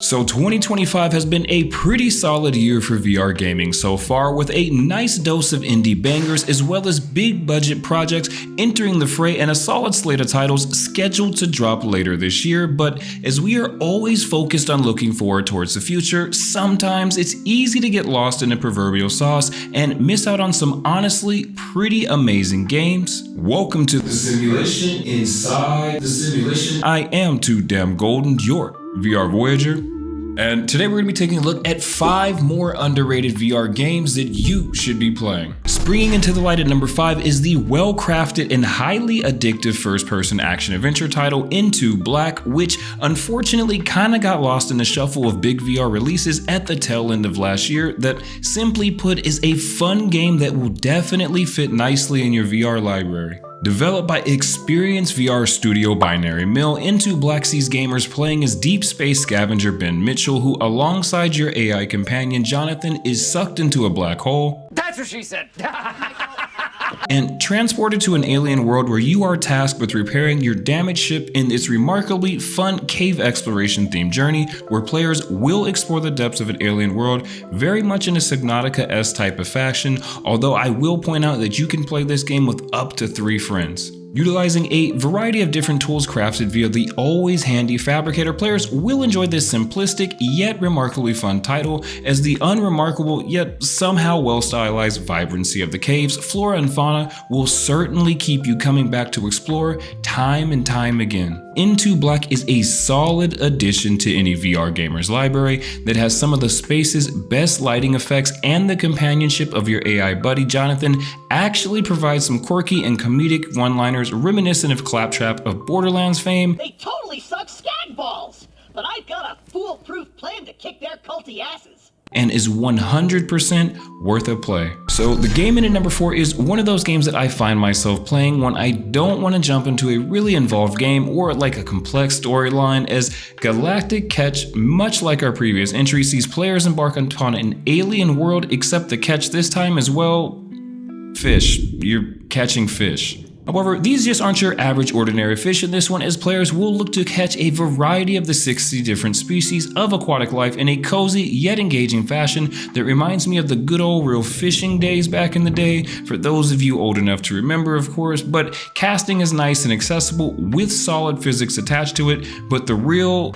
So 2025 has been a pretty solid year for VR gaming so far, with a nice dose of indie bangers as well as big budget projects entering the fray and a solid slate of titles scheduled to drop later this year. But as we are always focused on looking forward towards the future, sometimes it's easy to get lost in the proverbial sauce and miss out on some honestly pretty amazing games. Welcome to the simulation inside the simulation. I am Tooodamngolden, your VR Voyager, and today we're going to be taking a look at 5 more underrated VR games that you should be playing. Springing into the light at number 5 is the well-crafted and highly addictive first-person action-adventure title Into Black, which unfortunately kinda got lost in the shuffle of big VR releases at the tail end of last year that, simply put, is a fun game that will definitely fit nicely in your VR library. Developed by experienced VR studio Binary Mill, Into Black sees gamers playing as deep space scavenger Ben Mitchell, who alongside your AI companion Jonathan is sucked into a black hole. That's what she said! And transported to an alien world where you are tasked with repairing your damaged ship in its remarkably fun cave exploration themed journey, where players will explore the depths of an alien world very much in a Subnautica-esque type of fashion, although I will point out that you can play this game with up to 3 friends. Utilizing a variety of different tools crafted via the always handy Fabricator, players will enjoy this simplistic yet remarkably fun title, as the unremarkable yet somehow well stylized vibrancy of the caves, flora and fauna will certainly keep you coming back to explore time and time again. Into Black is a solid addition to any VR gamer's library that has some of the space's best lighting effects, and the companionship of your AI buddy Jonathan actually provides some quirky and comedic one-liners reminiscent of Claptrap of Borderlands fame. They totally suck skag balls, but I've got a foolproof plan to kick their culty asses. And is 100% worth a play. So the game in at number 4 is one of those games that I find myself playing when I don't want to jump into a really involved game or like a complex storyline, as Galactic Catch, much like our previous entry, sees players embark upon an alien world, except the catch this time is, well, fish. You're catching fish. However, these just aren't your average ordinary fish in this one, as players will look to catch a variety of the 60 different species of aquatic life in a cozy yet engaging fashion that reminds me of the good old real fishing days back in the day, for those of you old enough to remember, of course. But casting is nice and accessible with solid physics attached to it, but the real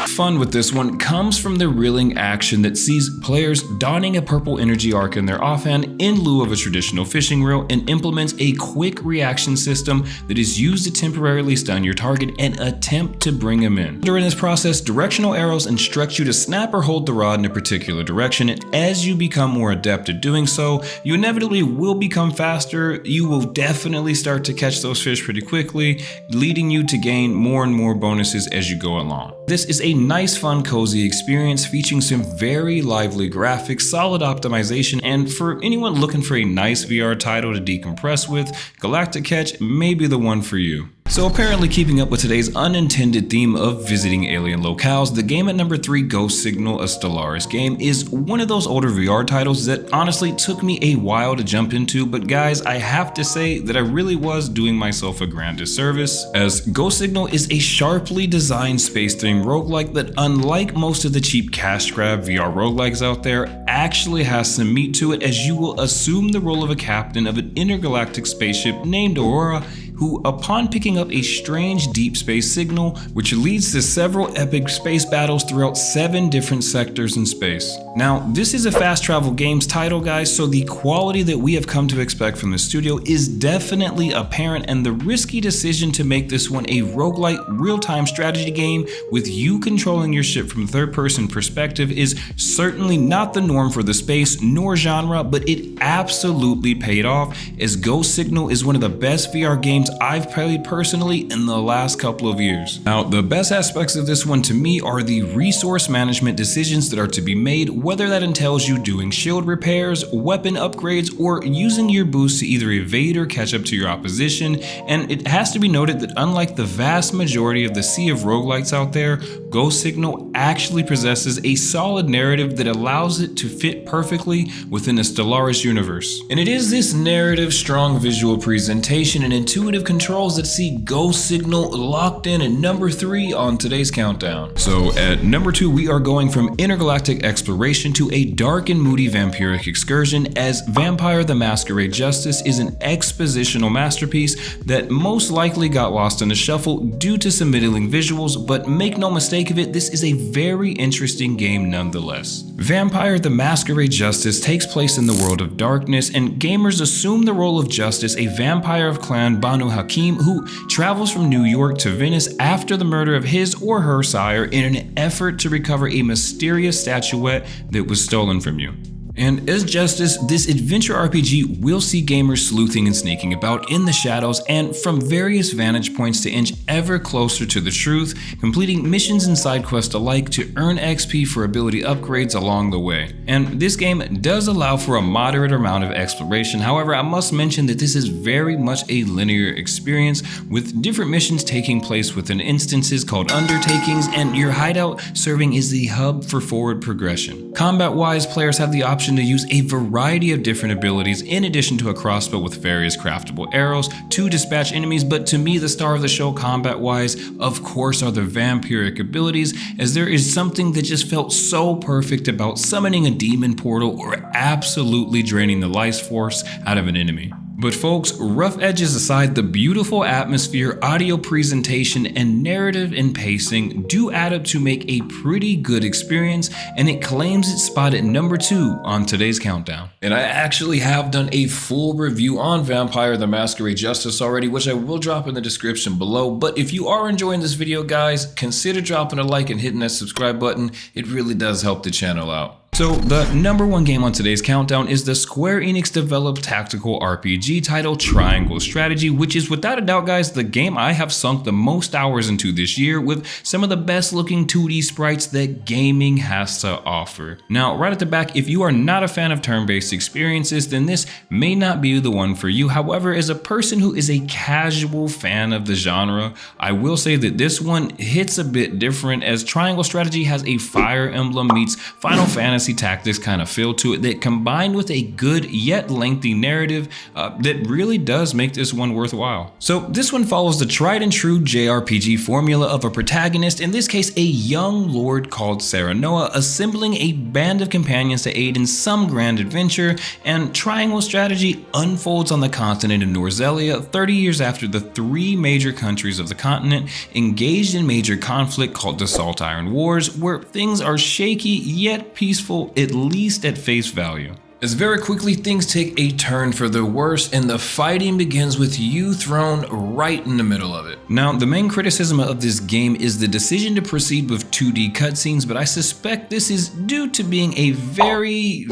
fun with this one comes from the reeling action that sees players donning a purple energy arc in their offhand in lieu of a traditional fishing reel, and implements a quick reaction system that is used to temporarily stun your target and attempt to bring him in. During this process, directional arrows instruct you to snap or hold the rod in a particular direction, and as you become more adept at doing so, you inevitably will become faster. You will definitely start to catch those fish pretty quickly, leading you to gain more and more bonuses as you go along. This is a nice, fun, cozy experience featuring some very lively graphics, solid optimization, and for anyone looking for a nice VR title to decompress with, Galactic Catch may be the one for you. So apparently, keeping up with today's unintended theme of visiting alien locales, the game at number 3, Ghost Signal, a Stellaris game, is one of those older VR titles that honestly took me a while to jump into, but guys, I have to say that I really was doing myself a grand disservice, as Ghost Signal is a sharply designed space-themed roguelike that, unlike most of the cheap cash grab VR roguelikes out there, actually has some meat to it, as you will assume the role of a captain of an intergalactic spaceship named Aurora, who, upon picking up a strange deep space signal, which leads to several epic space battles throughout 7 different sectors in space. Now, this is a fast travel games title, guys, so the quality that we have come to expect from the studio is definitely apparent, and the risky decision to make this one a roguelike real-time strategy game with you controlling your ship from third-person perspective is certainly not the norm for the space nor genre, but it absolutely paid off, as Ghost Signal is one of the best VR games I've played personally in the last couple of years. Now, the best aspects of this one to me are the resource management decisions that are to be made whether that entails you doing shield repairs, weapon upgrades, or using your boost to either evade or catch up to your opposition. And it has to be noted that unlike the vast majority of the sea of roguelites out there, Ghost Signal actually possesses a solid narrative that allows it to fit perfectly within the Stellaris universe. And it is this narrative, strong visual presentation, and intuitive controls that see Ghost Signal locked in at number 3 on today's countdown. So at number 2, we are going from intergalactic exploration to a dark and moody vampiric excursion, as Vampire the Masquerade Justice is an expositional masterpiece that most likely got lost in the shuffle due to some middling visuals, but make no mistake of it, this is a very interesting game nonetheless. Vampire the Masquerade Justice takes place in the world of darkness, and gamers assume the role of Justice, a vampire of clan Banu Hakim who travels from New York to Venice after the murder of his or her sire in an effort to recover a mysterious statuette that was stolen from you. And as Justice, this adventure RPG will see gamers sleuthing and sneaking about in the shadows and from various vantage points to inch ever closer to the truth, completing missions and side quests alike to earn XP for ability upgrades along the way. And this game does allow for a moderate amount of exploration. However, I must mention that this is very much a linear experience, with different missions taking place within instances called undertakings, and your hideout serving as the hub for forward progression. Combat-wise, players have the option to use a variety of different abilities in addition to a crossbow with various craftable arrows to dispatch enemies, but to me the star of the show combat-wise, of course, are the vampiric abilities, as there is something that just felt so perfect about summoning a demon portal or absolutely draining the life force out of an enemy. But folks, rough edges aside, the beautiful atmosphere, audio presentation, and narrative and pacing do add up to make a pretty good experience, and it claims its spot at number 2 on today's countdown. And I actually have done a full review on Vampire the Masquerade Justice already, which I will drop in the description below. But if you are enjoying this video, guys, consider dropping a like and hitting that subscribe button. It really does help the channel out. So the number 1 game on today's countdown is the Square Enix developed tactical RPG title Triangle Strategy, which is without a doubt, guys, the game I have sunk the most hours into this year, with some of the best looking 2D sprites that gaming has to offer. Now, right at the back, if you are not a fan of turn-based experiences, then this may not be the one for you. However, as a person who is a casual fan of the genre, I will say that this one hits a bit different, as Triangle Strategy has a Fire Emblem meets Final Fantasy Tactics kind of feel to it that, combined with a good yet lengthy narrative, that really does make this one worthwhile. So this one follows the tried and true JRPG formula of a protagonist, in this case a young lord called Serenoa, assembling a band of companions to aid in some grand adventure, and Triangle Strategy unfolds on the continent of Norzelia 30 years after the 3 major countries of the continent engaged in major conflict called the Salt Iron Wars, where things are shaky yet peaceful, at least at face value. As very quickly things take a turn for the worse, and the fighting begins with you thrown right in the middle of it. Now, the main criticism of this game is the decision to proceed with 2D cutscenes, but I suspect this is due to being a very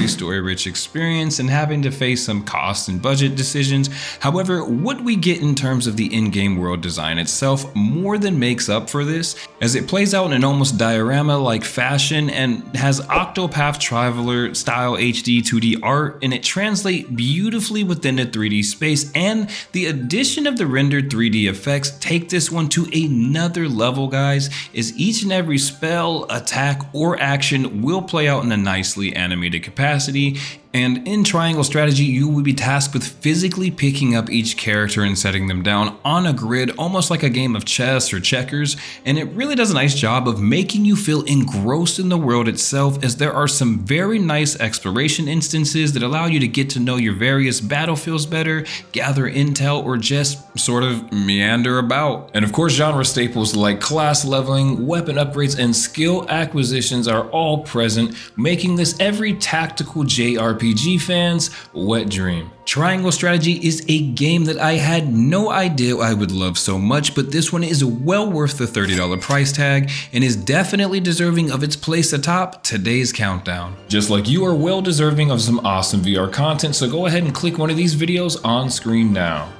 story-rich experience and having to face some cost and budget decisions. However, what we get in terms of the in-game world design itself more than makes up for this, as it plays out in an almost diorama-like fashion and has Octopath Traveler style HD 2D art, and it translates beautifully within the 3D space, and the addition of the rendered 3D effects take this one to another level, guys, as each and every spell, attack, or action will play out in a nicely animated capacity. And in Triangle Strategy, you will be tasked with physically picking up each character and setting them down on a grid, almost like a game of chess or checkers, and it really does a nice job of making you feel engrossed in the world itself, as there are some very nice exploration instances that allow you to get to know your various battlefields better, gather intel, or just sort of meander about. And of course, genre staples like class leveling, weapon upgrades, and skill acquisitions are all present, making this every tactical JRPG fans' wet dream. Triangle Strategy is a game that I had no idea I would love so much, but this one is well worth the $30 price tag and is definitely deserving of its place atop today's countdown. Just like you are well deserving of some awesome VR content, so go ahead and click one of these videos on screen now.